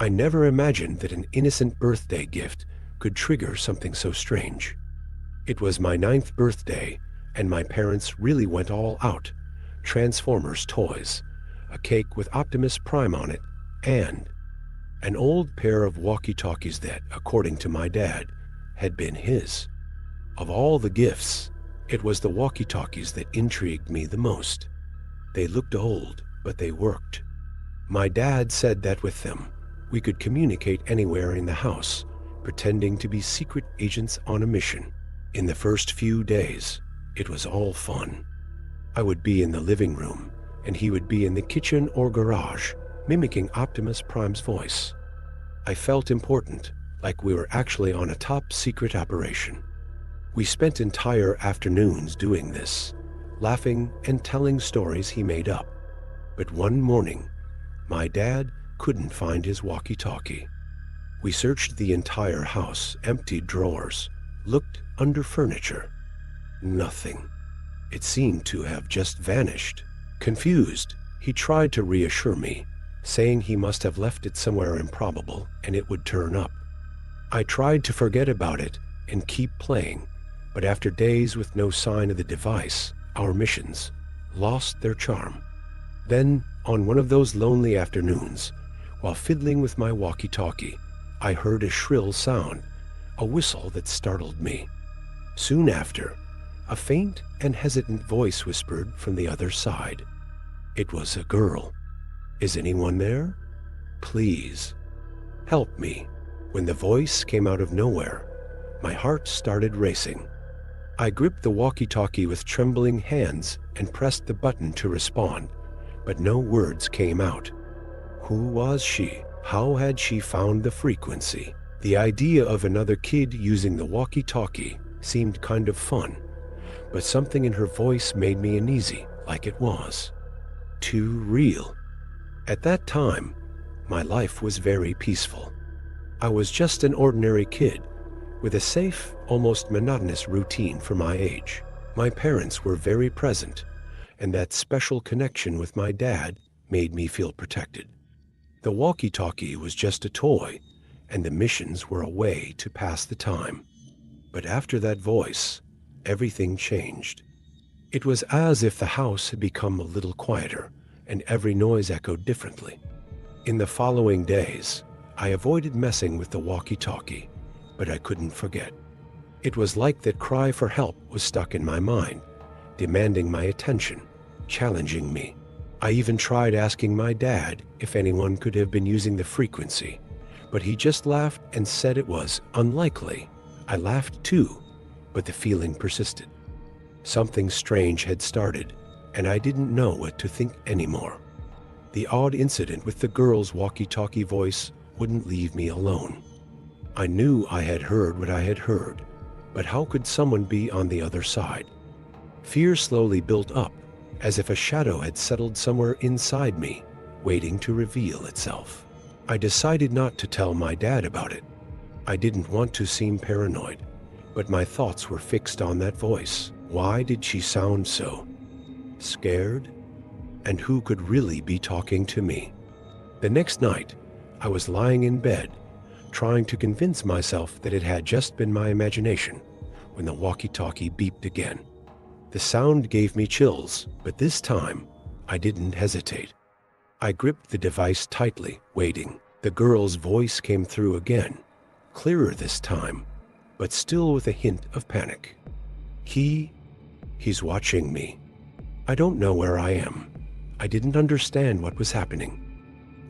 I never imagined that an innocent birthday gift could trigger something so strange. It was my 9th birthday, and my parents really went all out. Transformers toys, a cake with Optimus Prime on it, and an old pair of walkie-talkies that, according to my dad, had been his. Of all the gifts, it was the walkie-talkies that intrigued me the most. They looked old, but they worked. My dad said that with them, we could communicate anywhere in the house, pretending to be secret agents on a mission. In the first few days, it was all fun. I would be in the living room, and he would be in the kitchen or garage, mimicking Optimus Prime's voice. I felt important, like we were actually on a top-secret operation. We spent entire afternoons doing this, laughing and telling stories he made up. But one morning, my dad couldn't find his walkie-talkie. We searched the entire house, emptied drawers, looked under furniture. Nothing. It seemed to have just vanished. Confused, he tried to reassure me, saying he must have left it somewhere improbable and it would turn up. I tried to forget about it and keep playing, but after days with no sign of the device, our missions lost their charm. Then, on one of those lonely afternoons, while fiddling with my walkie-talkie, I heard a shrill sound, a whistle that startled me. Soon after, a faint and hesitant voice whispered from the other side. It was a girl. "Is anyone there? Please, help me." When the voice came out of nowhere, my heart started racing. I gripped the walkie-talkie with trembling hands and pressed the button to respond, but no words came out. Who was she? How had she found the frequency? The idea of another kid using the walkie-talkie seemed kind of fun, but something in her voice made me uneasy, like it was too real. At that time, my life was very peaceful. I was just an ordinary kid, with a safe, almost monotonous routine for my age. My parents were very present, and that special connection with my dad made me feel protected. The walkie-talkie was just a toy, and the missions were a way to pass the time. But after that voice, everything changed. It was as if the house had become a little quieter, and every noise echoed differently. In the following days, I avoided messing with the walkie-talkie, but I couldn't forget. It was like that cry for help was stuck in my mind, demanding my attention, challenging me. I even tried asking my dad if anyone could have been using the frequency, but he just laughed and said it was unlikely. I laughed too, but the feeling persisted. Something strange had started, and I didn't know what to think anymore. The odd incident with the girl's walkie-talkie voice wouldn't leave me alone. I knew I had heard what I had heard, but how could someone be on the other side? Fear slowly built up, as if a shadow had settled somewhere inside me, waiting to reveal itself. I decided not to tell my dad about it. I didn't want to seem paranoid, but my thoughts were fixed on that voice. Why did she sound so scared? And who could really be talking to me? The next night, I was lying in bed, trying to convince myself that it had just been my imagination, when the walkie-talkie beeped again. The sound gave me chills, but this time, I didn't hesitate. I gripped the device tightly, waiting. The girl's voice came through again, clearer this time, but still with a hint of panic. He's watching me. I don't know where I am. I didn't understand what was happening.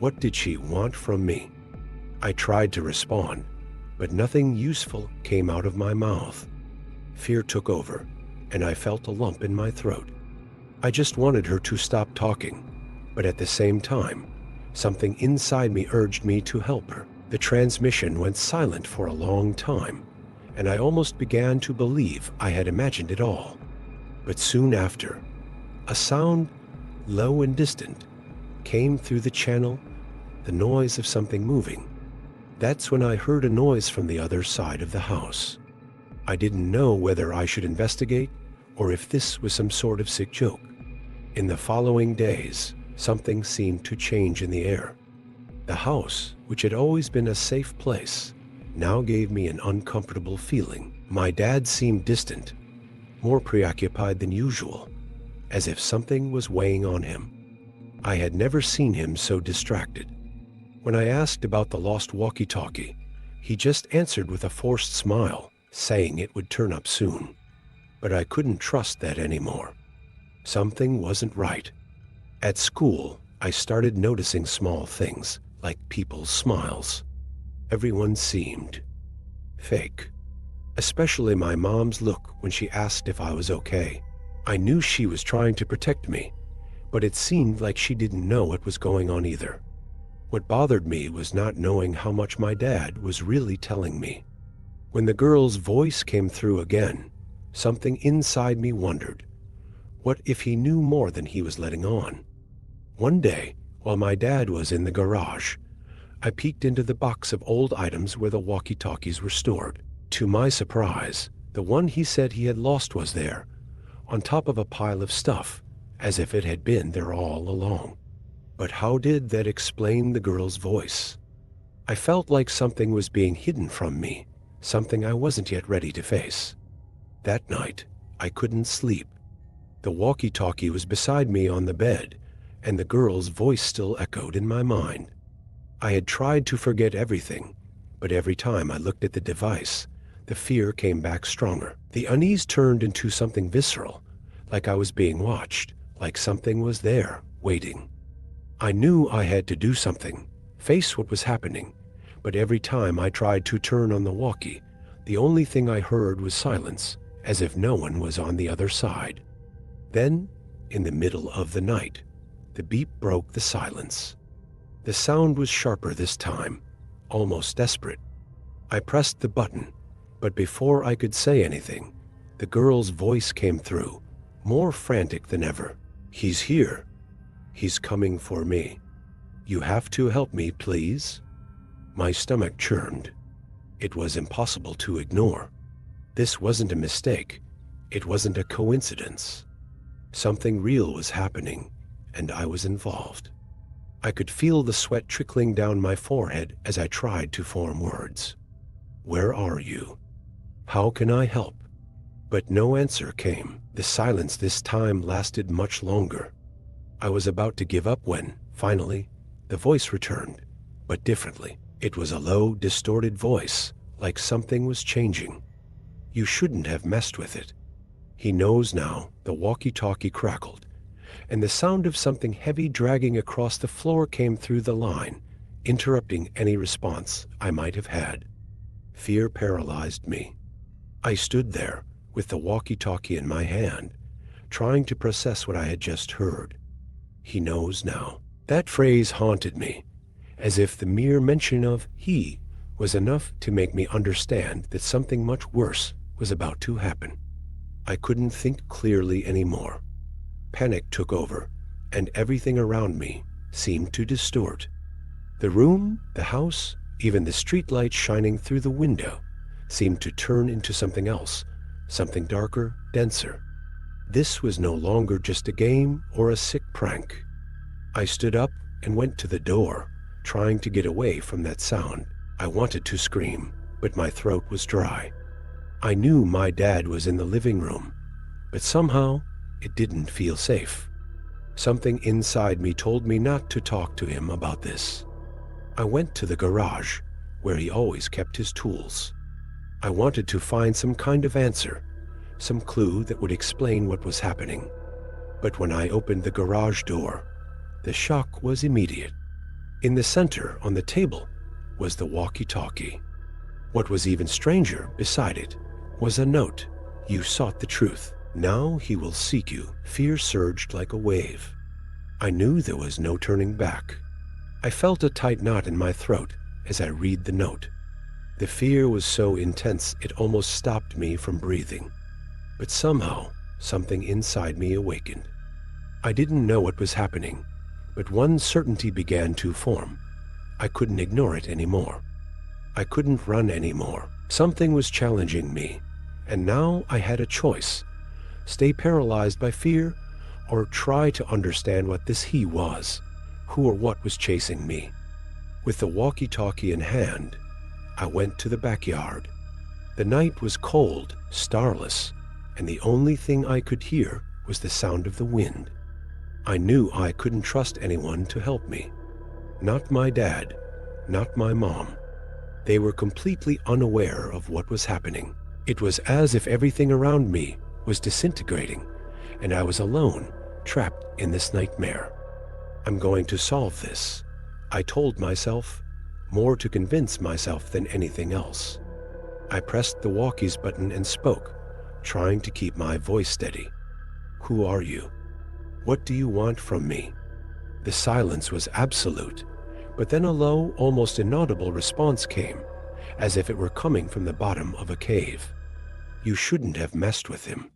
What did she want from me? I tried to respond, but nothing useful came out of my mouth. Fear took over, and I felt a lump in my throat. I just wanted her to stop talking, but at the same time, something inside me urged me to help her. The transmission went silent for a long time, and I almost began to believe I had imagined it all. But soon after, a sound, low and distant, came through the channel, the noise of something moving. That's when I heard a noise from the other side of the house. I didn't know whether I should investigate or if this was some sort of sick joke. In the following days, something seemed to change in the air. The The house, which had always been a safe place, now gave me an uncomfortable feeling. My dad seemed distant, more preoccupied than usual, as if something was weighing on him. I had never seen him so distracted. When I asked about the lost walkie-talkie, he just answered with a forced smile, saying it would turn up soon. But I couldn't trust that anymore. Something wasn't right. At school, I started noticing small things, like people's smiles. Everyone seemed fake. Especially my mom's look when she asked if I was okay. I knew she was trying to protect me, but it seemed like she didn't know what was going on either. What bothered me was not knowing how much my dad was really telling me. When the girl's voice came through again, something inside me wondered, what if he knew more than he was letting on? One day, while my dad was in the garage, I peeked into the box of old items where the walkie-talkies were stored. To my surprise, the one he said he had lost was there, on top of a pile of stuff, as if it had been there all along. But how did that explain the girl's voice? I felt like something was being hidden from me, something I wasn't yet ready to face. That night, I couldn't sleep. The walkie-talkie was beside me on the bed, and the girl's voice still echoed in my mind. I had tried to forget everything, but every time I looked at the device, the fear came back stronger. The unease turned into something visceral, like I was being watched, like something was there, waiting. I knew I had to do something, face what was happening, but every time I tried to turn on the walkie, the only thing I heard was silence, as if no one was on the other side. Then, in the middle of the night, the beep broke the silence. The sound was sharper this time, almost desperate. I pressed the button, but before I could say anything, the girl's voice came through, more frantic than ever. "He's here. He's coming for me. You have to help me, please." My stomach churned. It was impossible to ignore. This wasn't a mistake. It wasn't a coincidence. Something real was happening, and I was involved. I could feel the sweat trickling down my forehead as I tried to form words. "Where are you? How can I help?" But no answer came. The silence this time lasted much longer. I was about to give up when, finally, the voice returned, but differently. It was a low, distorted voice, like something was changing. "You shouldn't have messed with it. He knows now." The walkie-talkie crackled, and the sound of something heavy dragging across the floor came through the line, interrupting any response I might have had. Fear paralyzed me. I stood there, with the walkie-talkie in my hand, trying to process what I had just heard. "He knows now." That phrase haunted me, as if the mere mention of "he" was enough to make me understand that something much worse was about to happen. I couldn't think clearly anymore. Panic took over, and everything around me seemed to distort. The room, the house, even the streetlight shining through the window seemed to turn into something else, something darker, denser. This was no longer just a game or a sick prank. I stood up and went to the door, trying to get away from that sound. I wanted to scream, but my throat was dry. I knew my dad was in the living room, but somehow it didn't feel safe. Something inside me told me not to talk to him about this. I went to the garage, where he always kept his tools. I wanted to find some kind of answer, some clue that would explain what was happening. But when I opened the garage door, the shock was immediate. In the center, on the table, was the walkie-talkie. What was even stranger, beside it, was a note. "You sought the truth. Now he will seek you." Fear surged like a wave. I knew there was no turning back. I felt a tight knot in my throat as I read the note. The fear was so intense it almost stopped me from breathing. But somehow, something inside me awakened. I didn't know what was happening, but one certainty began to form. I couldn't ignore it anymore. I couldn't run anymore. Something was challenging me, and now I had a choice: stay paralyzed by fear, or try to understand what this he was, who or what was chasing me. With the walkie-talkie in hand, I went to the backyard. The night was cold, starless, and the only thing I could hear was the sound of the wind. I knew I couldn't trust anyone to help me. Not my dad, not my mom. They were completely unaware of what was happening. It was as if everything around me was disintegrating, and I was alone, trapped in this nightmare. I'm going to solve this, I told myself, more to convince myself than anything else. I pressed the walkie's button and spoke, trying to keep my voice steady. Who are you? What do you want from me? The silence was absolute, but then a low, almost inaudible response came, as if it were coming from the bottom of a cave. You shouldn't have messed with him.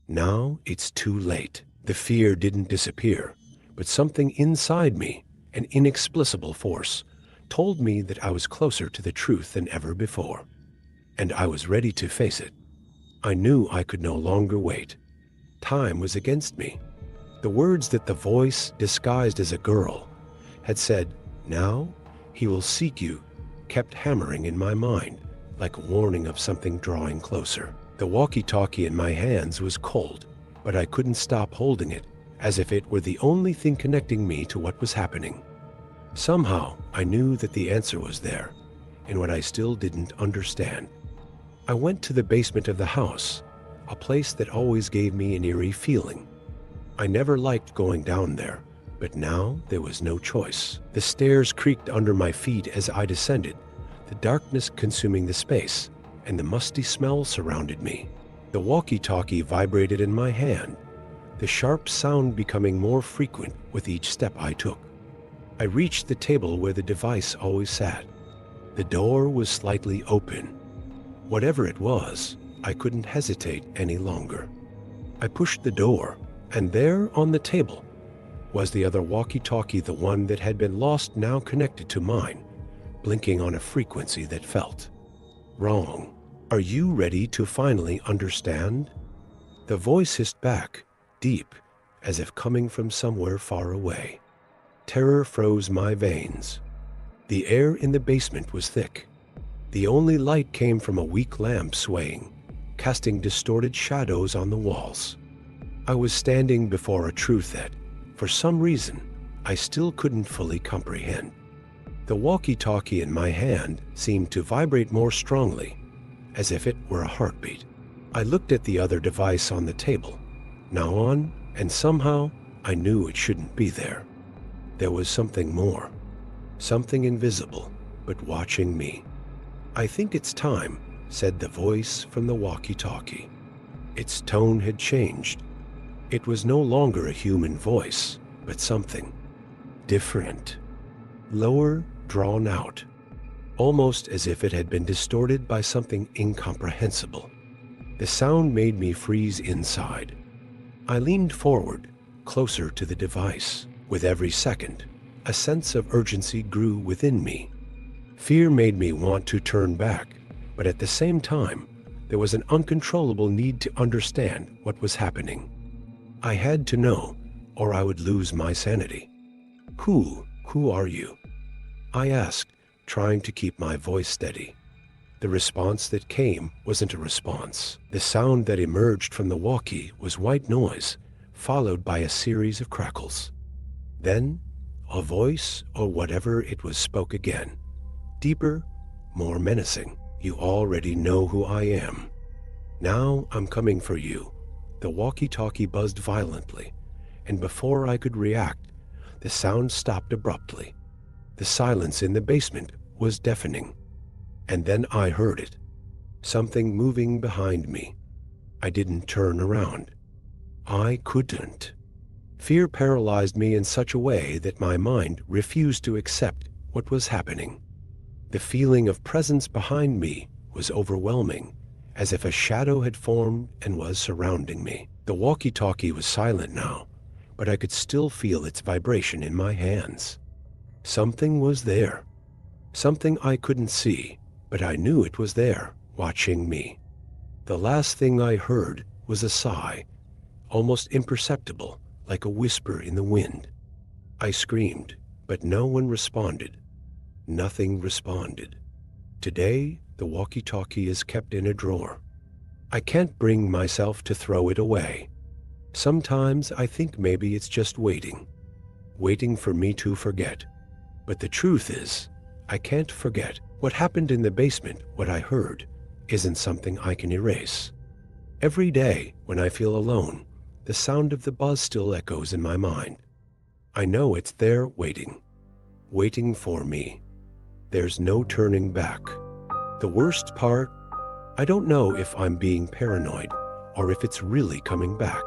Now it's too late. The fear didn't disappear, but something inside me, an inexplicable force, told me that I was closer to the truth than ever before. And I was ready to face it. I knew I could no longer wait. Time was against me. The words that the voice, disguised as a girl, had said, "Now he will seek you," kept hammering in my mind, like a warning of something drawing closer. The walkie-talkie in my hands was cold, but I couldn't stop holding it, as if it were the only thing connecting me to what was happening. Somehow, I knew that the answer was there, in what I still didn't understand. I went to the basement of the house, a place that always gave me an eerie feeling. I never liked going down there, but now there was no choice. The stairs creaked under my feet as I descended, the darkness consuming the space, and the musty smell surrounded me. The walkie-talkie vibrated in my hand, the sharp sound becoming more frequent with each step I took. I reached the table where the device always sat. The door was slightly open. Whatever it was, I couldn't hesitate any longer. I pushed the door, and there on the table was the other walkie-talkie, the one that had been lost now connected to mine, blinking on a frequency that felt wrong. Are you ready to finally understand? The voice hissed back, deep, as if coming from somewhere far away. Terror froze my veins. The air in the basement was thick. The only light came from a weak lamp swaying, casting distorted shadows on the walls. I was standing before a truth that, for some reason, I still couldn't fully comprehend. The walkie-talkie in my hand seemed to vibrate more strongly, as if it were a heartbeat. I looked at the other device on the table, now on, and somehow I knew it shouldn't be there. There was something more, something invisible, but watching me. I think it's time, said the voice from the walkie-talkie. Its tone had changed. It was no longer a human voice, but something different, lower, drawn out, almost as if it had been distorted by something incomprehensible. The sound made me freeze inside. I leaned forward, closer to the device. With every second, a sense of urgency grew within me. Fear made me want to turn back, but at the same time, there was an uncontrollable need to understand what was happening. I had to know, or I would lose my sanity. Who are you? I asked, trying to keep my voice steady. The response that came wasn't a response. The sound that emerged from the walkie was white noise, followed by a series of crackles. Then, a voice, or whatever it was, spoke again. Deeper, more menacing. You already know who I am. Now I'm coming for you. The walkie-talkie buzzed violently, and before I could react, the sound stopped abruptly. The silence in the basement was deafening. And then I heard it. Something moving behind me. I didn't turn around. I couldn't. Fear paralyzed me in such a way that my mind refused to accept what was happening. The feeling of presence behind me was overwhelming, as if a shadow had formed and was surrounding me. The walkie-talkie was silent now, but I could still feel its vibration in my hands. Something was there. Something I couldn't see, but I knew it was there, watching me. The last thing I heard was a sigh, almost imperceptible, like a whisper in the wind. I screamed, but no one responded. Nothing responded. Today, the walkie-talkie is kept in a drawer. I can't bring myself to throw it away. Sometimes I think maybe it's just waiting for me to forget. But the truth is, I can't forget. What happened in the basement, what I heard, isn't something I can erase. Every day, when I feel alone, the sound of the buzz still echoes in my mind. I know it's there waiting for me. There's no turning back. The worst part, I don't know if I'm being paranoid or if it's really coming back.